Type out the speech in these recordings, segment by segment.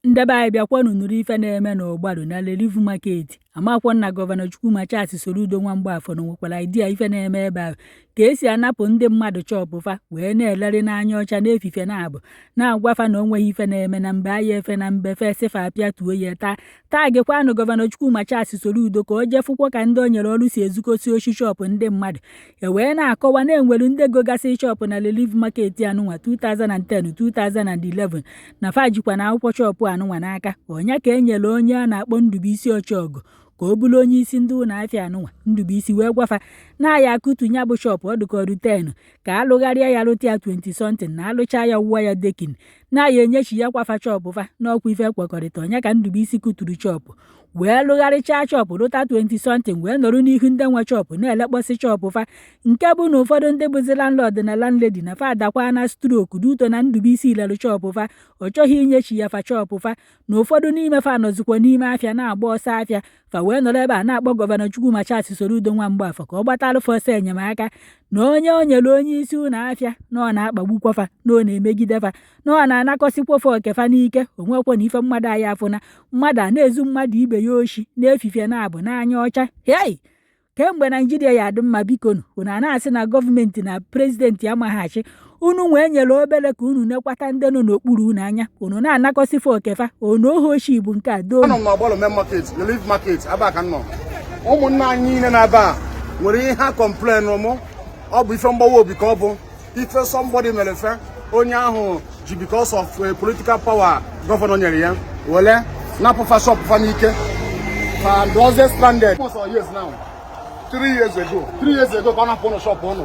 Ndebe anyị bịakwanụ nụrụ ife na-eme n'Ọgbaru na Relief Market. Amakwa na Gọvanọ Chukwuma Soludo nwa Mgbafọ na nwekwara idea ife na-eme ebe ahụ ka esi anapụ ndị mmadụ chọpụ fa wee na-eleri n'anya ọcha n'efife na-abụ na-agwafa na onweghị ife na-eme na mbe ahịa efe na mbe fesifa apịa tuo ya taa gịkwanụ Gọvanọ Chukwuma Soludo ka o jefụkwa ka ndị o nyere ọrụ si ezukosi oshi chọpụ ndị mmadụ wee na-akọwa na-enwere ndị gogasị chọpụ na Relief Market anụnwa 2010 2011 na fajikwa na akwụkwọ chọpụ anụnwa n'aka onye ka e nyere onye a na-akpọ Ndubuisi Ochiọgụ ka o bụrụ onye isi ndị ụlọ afịa anụnwa. Ndubuisi wee gwafa na ya akụtunye bụ shọpụ ọdụkọrụ 10 ka alụgharịa ya lụta ya 20 something na alụcha ya wụwa ya dekin na ya enyechi ya kwafa chọpụ fa n'ọkwa ife kwekọrịta onye ka Ndubuisi kụturu chọpụ wee lụgharịchaa chọpụ lụta 20 something wee nọrọ n'ihu ndị nwe chọpụ na-elekpọsị chọpụ fa nke bụ na ụfọdụ ndị bụzi landlord na landlady na fa adakwa na stroke duto na Ndubuisi lelụ chọpụ fa ọ chọghị inyechi ya fa chọpụ fa na ụfọdụ n'ime fa nọzikwa n'ime afịa na-agba ọsọ afịa fa wee nọrọ ebe a na-akpọ Gọvanọ Chukwuma Soludo nwa Mgbafọ ka ọ gbatalụ fọsọ enyemaka na onye o nyere onye isi ụlọ afịa na ọ na-akpagbukwa fa na ọ na-emegide fa na ọ na-anakọsikwa fa okefa n'ike onwekwa na ife mmadụ anyị afụna mmadụ a na-ezu mmadụ ibe ya oshi na-efife na-abụ n'anya ọcha. Hei, kemgbe Naijiria ya adị mma bikonu unu a na-asị na gọọmenti na prezidenti amaghachi unu nwee nyere obere ka unu nekwata ndị nọ n'okpuru unu anya unu na-anakọsifa okefa onu ohe oshi bụ nke a doo. Anọ m n'Ọgbaru main market, Relief Market, aba ka nọ. Ụmụnna anyị niile na-aba nwere ihe ha complain mụ ọ bụ ife mgbawa obi ka ọ bụ ife somebody mere fe onye ahụ ji because of political power gọvanọ nyere ya wele napụfa shop fa n'ike fa doze stranded for years now. 3 years ago ka ọ napụ ụlọ shop ụnụ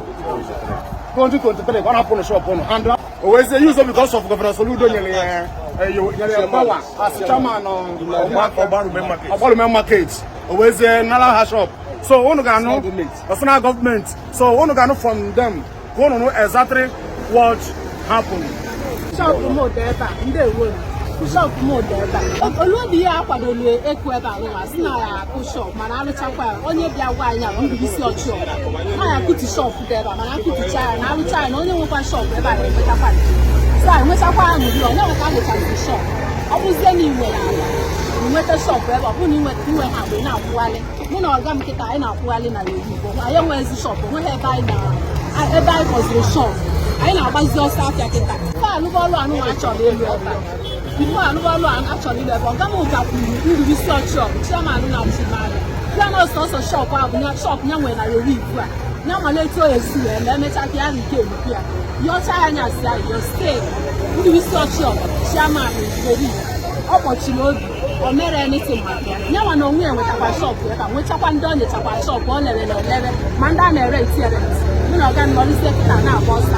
2023 ka ọ napụ ụlọ shop ụnụ and o wee say use because of Gọvanọ Soludo nyere ya power as chairman Ọgbaru main market o wee say nala ha shop. So unu ga-anụ national government, so unu ga-anụ from them ka unu know exactly what happened. Shop mo data ndewo shop mo data olubi ya akwadolu eku ebe alụwa si na ya akụ shop mana alụchakwa onye bịa gwa anyị bụ Ndubuisi Ochiọgụ na ya akụti shop deba mana akụticha ya na alụcha ya na onye nwekwa shop ebe a na-enwetakwa so anyị nwechakwa ahụ dị onye nweta alụchakwa shop ọ bụzie na iwe ala nweta shop ebe ọ bụ na inwe ha mgbe na-akwụghalị mụ na ọga m nkịta anyị na-akwụghalị na Igbo anyị enweghịzi shop onweghị ebe anyị kọziri shop anyị na-agbazi ọsọ afịa kịta ka alụbọọlụ anụnwa achọrọ elu ebe ibu alụbọọlụ achọrọ ilu ebe ọga m gakwuru Ndubuisi Ochiọgụ chairman na Chimara piano sọsọ shop abụ ya shop ya nwere na Relief a ya malite o esi wee ma emechaa ka ya na ike elupi ya yọcha ya anya si anyị yo stay Ndubuisi Ochiọgụ chairman Relief ọ kpọchiri obi o mere anything maka ya nyanwa na onwe ya nwetakwa shop ebe a nwechakwa ndị ọ nyechakwa shop ọ lere na olere ma ndị a na-ere etiere mụ na ọga nọrịsịa kịta na-agba ọsọ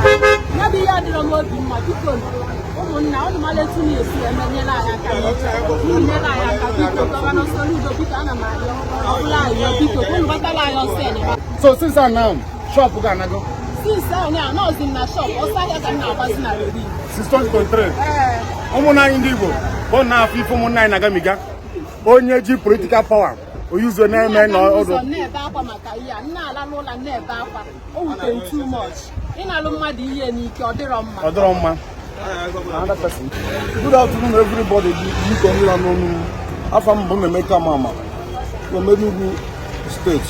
ya bụ ihe adịrọ n'obi mma biko ụmụnna ụnụ maleta unu esi emenyela anyị aka nyere anyị aka biko Gọvanọ Soludo biko ana m arịọ ọbụla anyị biko unu gbatala anyị ọsọ enyemaka. So since now shop ga-anago since ahụ ya nọọzi m na shop ọsọ ahịa ka m na-agbazi na Relief since 2023 ụmụnna anyị ndị Igbo bụ na-afọ ife ụmụnna anyị na-agamiga onye ji political power oyuzo na-eme n'ọdụ na-ebe akwa maka ihe a nna ala n'ụlọ na-ebe akwa o wutere too much ịnalụ mmadụ ihe n'ike ọ dịrọ mma. Another person. Good afternoon everybody. You come here and afam bụ Emeka Mama from Ebube state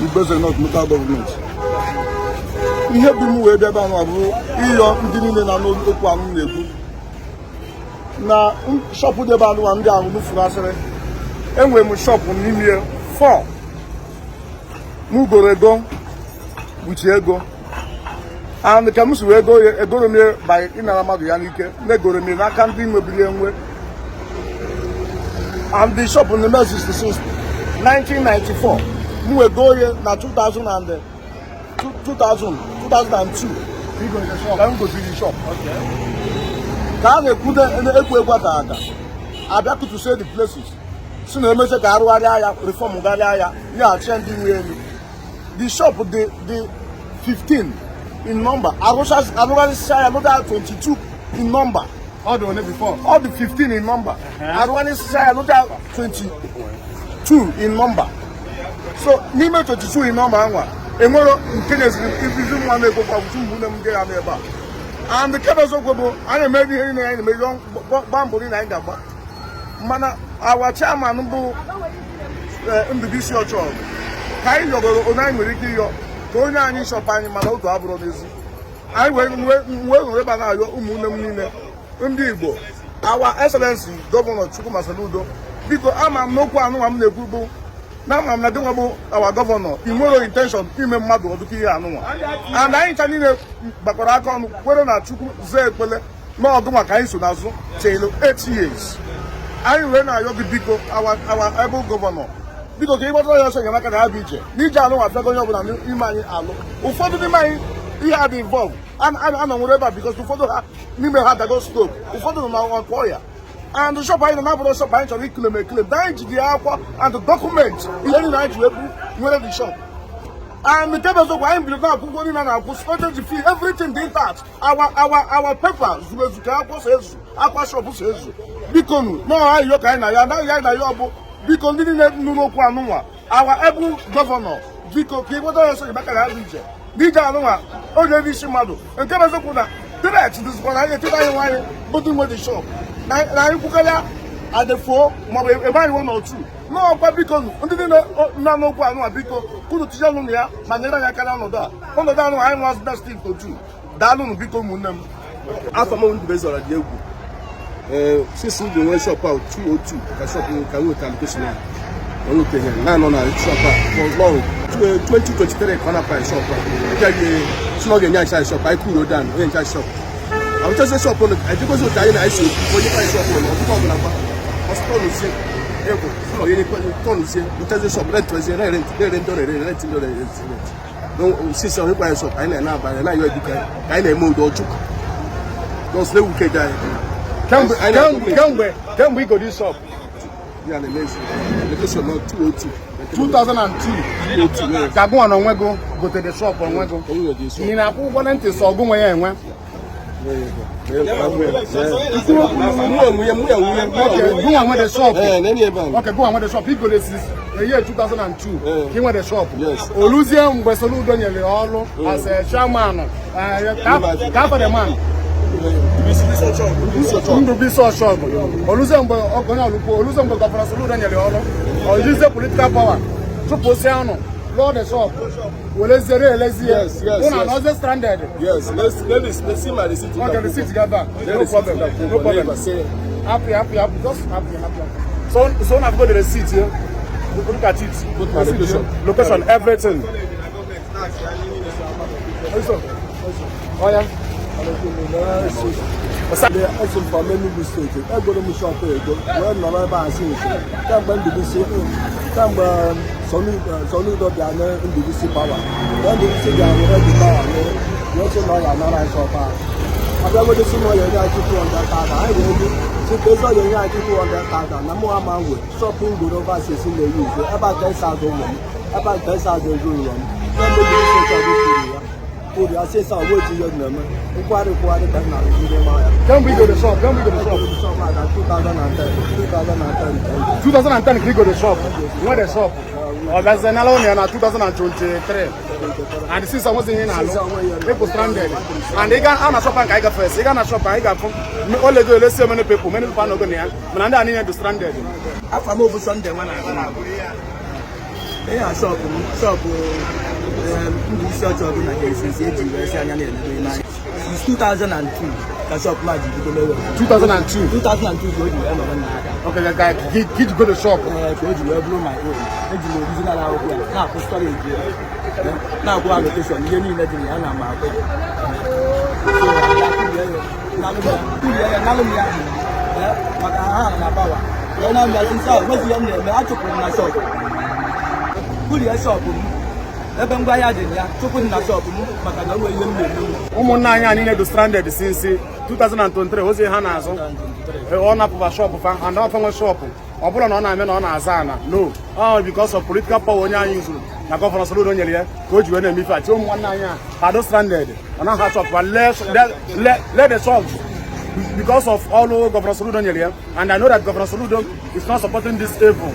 Ibeze North local government. Ihe bụ m wee bịa ebe ahụ bụ ịyọ ndị niile na n'okwu ahụ na-ekwu na shọpụ debe anụwa ndị ahụ nufuru asịrị enwere m shọpụ n'ime 4 m goro ego kpuchi ego and ka m si wee egoro m by ịnara mmadụ ya n'ike na-egoro m n'aka ndị nwebiri enwe and the shop in the Mexico since 1994 m wee go ye na 2002 ka m goziri shop ka a na-ekwude ekwu egwu aka aga abịa to say the places si na emeche ka arụgharịa ya reform garịa ya nyeghachi ndị nwe elu the shop dị 15 in number arụgharịsịa ya lụta 22 in number all the one before all the 15 in number arụgharịsịa ya lụta 22 in number so n'ime 22 in number anwa enwere nke na-eziri izi nwa na-ekwekwa bụ mgbe m ga ya n'ebe a and the kebezokwe bụ anyị emebi ihe niile anyị na-emebi gbaa mbọ niile anyị ga-agba mana our chairman bụ Mbibisi Ọchọ ka anyị yọgoro onye anyị nwere ike ịyọ ka onye anyị shọp anyị mana otu abụrụ n'ezi anyị wee ebe a na-ayọ ụmụnne m niile ndị Igbo our excellency gọvanọ Chukwuma Soludo biko ama m n'okwu anụnwa m na-ekwu bụ na ama m na gị nwa bụ our gọvanọ ị nwere intention ime mmadụ ọdụka ihe anụnwa and anyị ncha niile gbakọrọ aka ọnụ kwere na Chukwu zaa ekpele na ọgụnwa ka anyị so n'azụ chelu 8 years anyị wee na-ayọ gị biko our able gọvanọ biko ka ịgbata ya ọsọ enyemaka na ya bụ ije n'ije anụnwa fego onye ọbụla n'ime anyị alụ ụfọdụ n'ime anyị ihe a dị involve anọ nwere ebe a bikos ụfọdụ ha n'ime ha dago stove ụfọdụ nọ na ọkụ ọya and shop anyị nọ na-abụrụ shop anyị chọrọ ikilem ekilem na anyị jide akwụkwọ and document ihe niile anyị ji wee nwere the shop and nke bụ eziokwu anyị biri na akwụkwọ niile na-akwụ strategy fee everything dị intact our paper zuru ezu ka akwụkwọ so ezu akwa shop so ezu biko nụ nọọ anyị yọ ka anyị na ya anaghị anyị na ya ọ bụ biko ndị niile nụrụ okwu anụnwa our able gọvanọ biko ka ịgbata ya ọsọ enyemaka na ya bụ ije dije anụnwa onye ndị isi mmadụ nke bụ eziokwu na direct dịzikwa na anyị etita anyị nwaanyị bụdị nwe the shop na anyị kwukarịa adefo maọbụ ebe anyị nwe n'otu n'ọkwa biko ndị niile nna n'okwu anụnwa biko kwuru tinye ọnụ ya ma nyere anyị aka na ọnọdụ a ọnọdụ anụnwa anyị nwa best thing to do daalụnụ biko ụmụnne m afọ m Ndubezọra dị egwu since m nwere shop ahụ 202 ka shop ka nweta allocation ahụ onye okenye na-anọ na shop a for long 2023 ka ọ na-akpa shop a bịaghị si na ọ ga-enye anyị shop anyị kwuru dan onye nche shop ahụchazie shop ụlọ ejegozi otu anyị na-esi onye kpa shop ụlọ ọtụtụ ọbụla gba ọsụtọnụzie egwu ụlọ onye tọnụzie nchezie shop rentwezie na-ere ndị ọrere rent ndị ọrere sisi onye kpa shop anyị na-ene abalị na-ayọ edika ka anyị na-eme ụdọ ọchụkụ n'ọsụ na-ewu keja anyị kemgbe igo dị shop ya na-emezi location 2002 ka gụnwa na onwego gotere shop onwego ị na-akwụ ụgwọ na ntị sọ ọgụ nwe ya enwe gụnwa nwe the shop okay gụnwa nwe the shop igole since the year 2002 ka ị nwe the shop oluzie mgbe Soludo nyere ọrụ as a chairman ka afọ the man Mbibisi Ọchọ oluzie mgbe onye ọlụkwo oluzie mgbe gọvanọ Soludo nyere ọrụ oyizie political power chụpụsịa ọnụ lord the shop welezie elezie ụna anọzie stranded let's see my receipt. Okay, the receipt got back. No problem. Happy, just happy. So I've got the receipt here. Look at it. Location, everything. Oh yeah. Ẹsùn fàmí Enugu steeti ẹgbẹ̀rún mi shop ego wee nọrọ ebe a since kemgbe Mbibisi kemgbe Soludo bịa na Mbibisi power Mbibisi bịa were the power wee sị na ọ ga-anara anyị shop ahụ abịagodo si na ọ ga-enye anyị 200,000 anyị wee ego site ezi ọ ga-enye anyị 200,000 na mụ ama nwe shopping goro vasis na-eyi uze ebe a ka esi azụ ụlọ m ebe a ka esi azụ ego ụlọ m kemgbe Mbibisi kwuru ya Uri asesa woji yo neme. Ukwari ka na rubire ma. Can we go to the shop? Shop like 2010. 2010 we go to the shop. Where the shop? Oh, that's another one na 2023. And since I was in now, people stranded. And they got on shop and I got first. They got na shop I got from all the let's see many people no go near. Man and I need to stranded. After move Sunday when I shop Mbibisi Ọchọ bụ na since eji wee si anya na-elebe n'anya since 2002 ka shop ma ji bido mewe 2002 ka o ji wee nọrọ n'aka. Okay, guy, kid go to shop. Ka o ji wee bụrụ my own eji m original akwụkwọ ya na-akwụ storage na-akwụ allocation ihe niile dị na ya na ma akwụ nalụ m ya maka ha na bawa wee na mbịa since ahụ nwezi ya m na-eme achụpụrụ m na shop bulie shop m ebe ngwa ya dị ya chukwu na shop m maka na onwe ihe m na-eme ụmụnna anyị niile do stranded since 2023 ozi ha na-azụ ọ napụba shop fa and ọ fenwe shop ọ bụrụ na ọ na-eme na ọ na-aza ana no because of political power onye anyị zuru na gọvanọ Soludo nyere ya ka o ji wee na-eme ife ati ụmụ nwanne anyị ha do stranded ọ na ha shop but let the shop because of all Governor Soludo nyere ya and I know that Governor Soludo is not supporting this evil.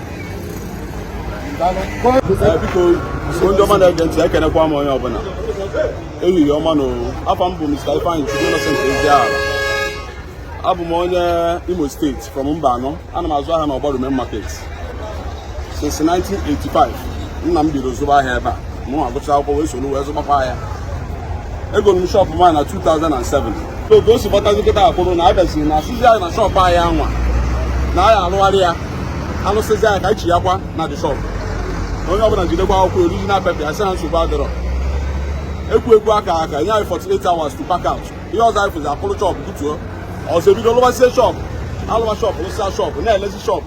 Biko so ndị ọma na-ege ntị ekenekwa m onye ọbụla ehihie ọma na afọ m bụ Mr. Ifeanyi Chukwu Innocent Eziala abụ m onye Imo State from Mbano. Ana m azụ ahịa na Ogbado main market since 1985. Nna m biro zụba ahịa ebe a. Mụ agụcha akwụkwọ wee soro wee zụbakwa ahịa. Egoro m shop m na 2007. So ka o si gbata nkịta akwụrụ na abịaziri na asụzi anyị na shop ahịa anwa na anyị arụgharị ya alụsịzi anyị ka anyị chi ya kwa na the shop. Onye ọbụla jidekwa akwụkwọ original paper asị na nsogbu adịrọ. Ekwu aka nye anyị 48 hours to pack out. Ihe ọzọ anyị fụzi akwụrụ shop butuo. Ọzọ ebido lụbasie shop, alụba shop, lụsịa shop, na-elezi shop,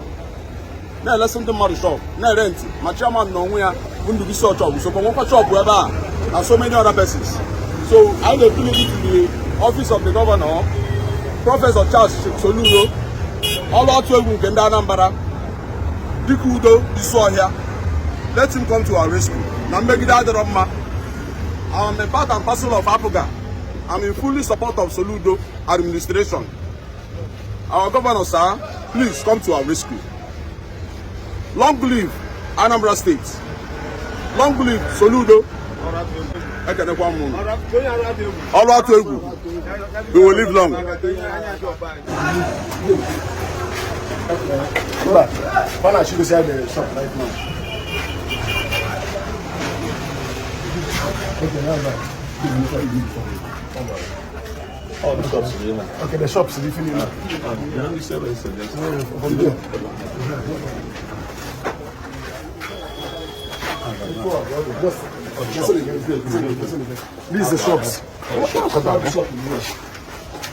na-elesi ndị mmadụ shop, na-erenti ma chairman na onwe ya bụ Ndubisi shop, so nwekwa shop ebe a na so many other persons. So I dey appeal to the office of the governor, Professor Charles Soludo, ọlụ atụ egwu nke ndị Anambra, dịka udo isu ọhịa. Let him come to our rescue. Na mmegide adịrọ mma. I am a part and parcel of Apuga. I'm in fully support of Soludo administration. Our governor, sir, please come to our rescue. Long live Anambra State. Long live Soludo. All right, we will live long. Why should we say the shop right now? Oh, the shops. Okay, the shops. If you This is the shops.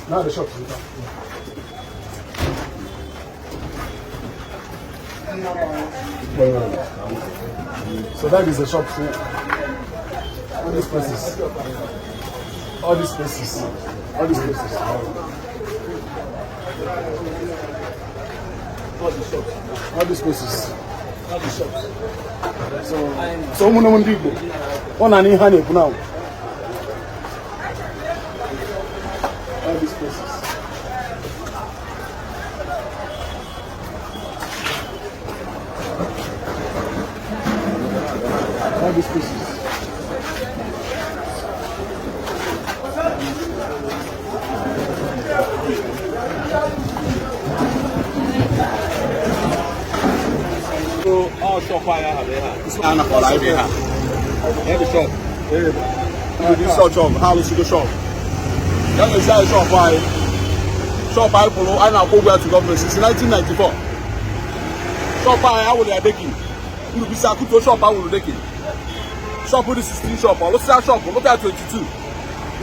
Now the shops. So that is the shops. All these places. All these places. All these places. All these places. All the shops. So many people. One and honey now. All these places. All these places. So all shop I have here. This one for live here. The shop. This shop. How is the shop? That is the shop I. Shop I follow. I now go to government since 1994. Shop I will be taking. You be sa kuto shop I will be taking. Shop with the 16 shop. Let's say shop. Look at 22.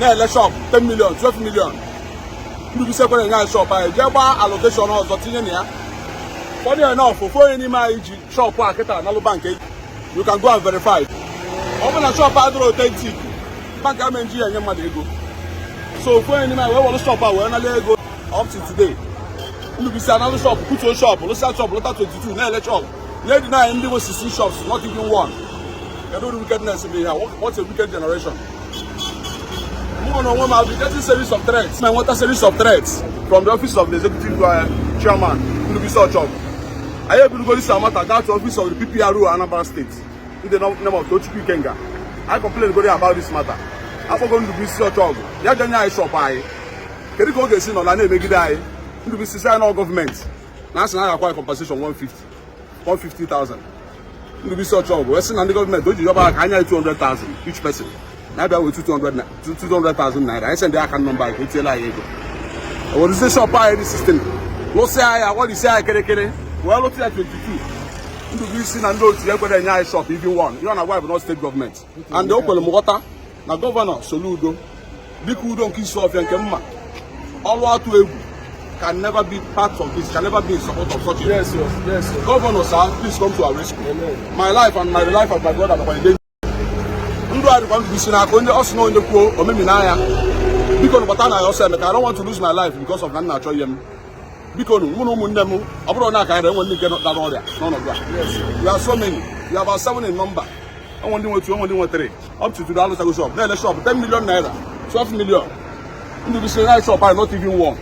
Now let's shop 10 million, 12 million. You be say go na shop I. Jeba allocation or something here. Funny enough, for any shop bank, you can go and verify. Open a shop authentic. Bank MNG and your so for any shop go up to today. You be another shop, put your shop, let's start shop, 22, let's shop. Lady 9 16 shops, not even one. You know the wickedness in here. What's a wicked generation? I'll be getting series of threats. I want a series of threats from the office of the executive chairman, Ndubisi shop. I have been going to matter that office of the PPRO Anambra State in the name of Tochukwu Kenga. I complained about this matter. I'm going to be so trouble. You don't shop. I can you go get seen on the name of Ndubisi sign all government. National acquire compensation 150,000. Ndubisi so trouble. We're seeing the government. Don't you about 200,000 each person. Now they with 200,000 naira. I send the account number. I tell you. What is the shop? I this system. What say I? What you say? I kere. Well, look at 22. Ndubisi and those who are in shop, even one. You are not not state government. And the open water. Now, Governor Soludo, Bikudo Kisof and Kemma, all out to can never be part of this, can never be in support of such a Yes, yes. Governor, sir, please come to our rescue. Amen. My life and my life of my brother are in danger. I want to be seen. I also know in the quote, or maybe now, because I don't want to lose my life because of natural. Because we are so many. We are about 7 in number. I want to 3. Up to $2 shop. Then the shop 10 million naira, 12 million. You be saying shop I not even one.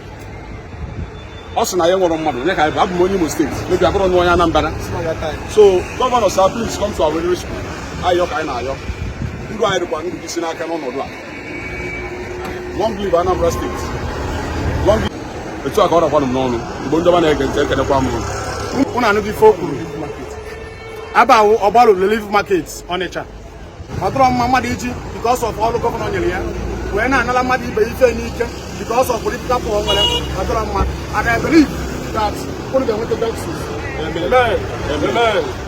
Also, I am one money. Like I have money mistake. Maybe I don't know why I'm better. So, Governor, sir, please come to our rescue. You go ahead and be seen. I cannot do that. Long live Anambra State. Long live. etu a ka ọ rakwanụ m n'ọnụ mgbe ndị ọma na-ege ntị ekenekwa m unu anụghị ife o kwuru aba awụ ọgbalụ relief market Ọnịcha ọ dọrọ mma mmadụ iji because of ọrụ gọvanọ nyere ya wee na-anala mmadụ ibe ife n'ike because of political power nwere ọ dọrọ mma and I believe that unu ga-enweta justice. Amen.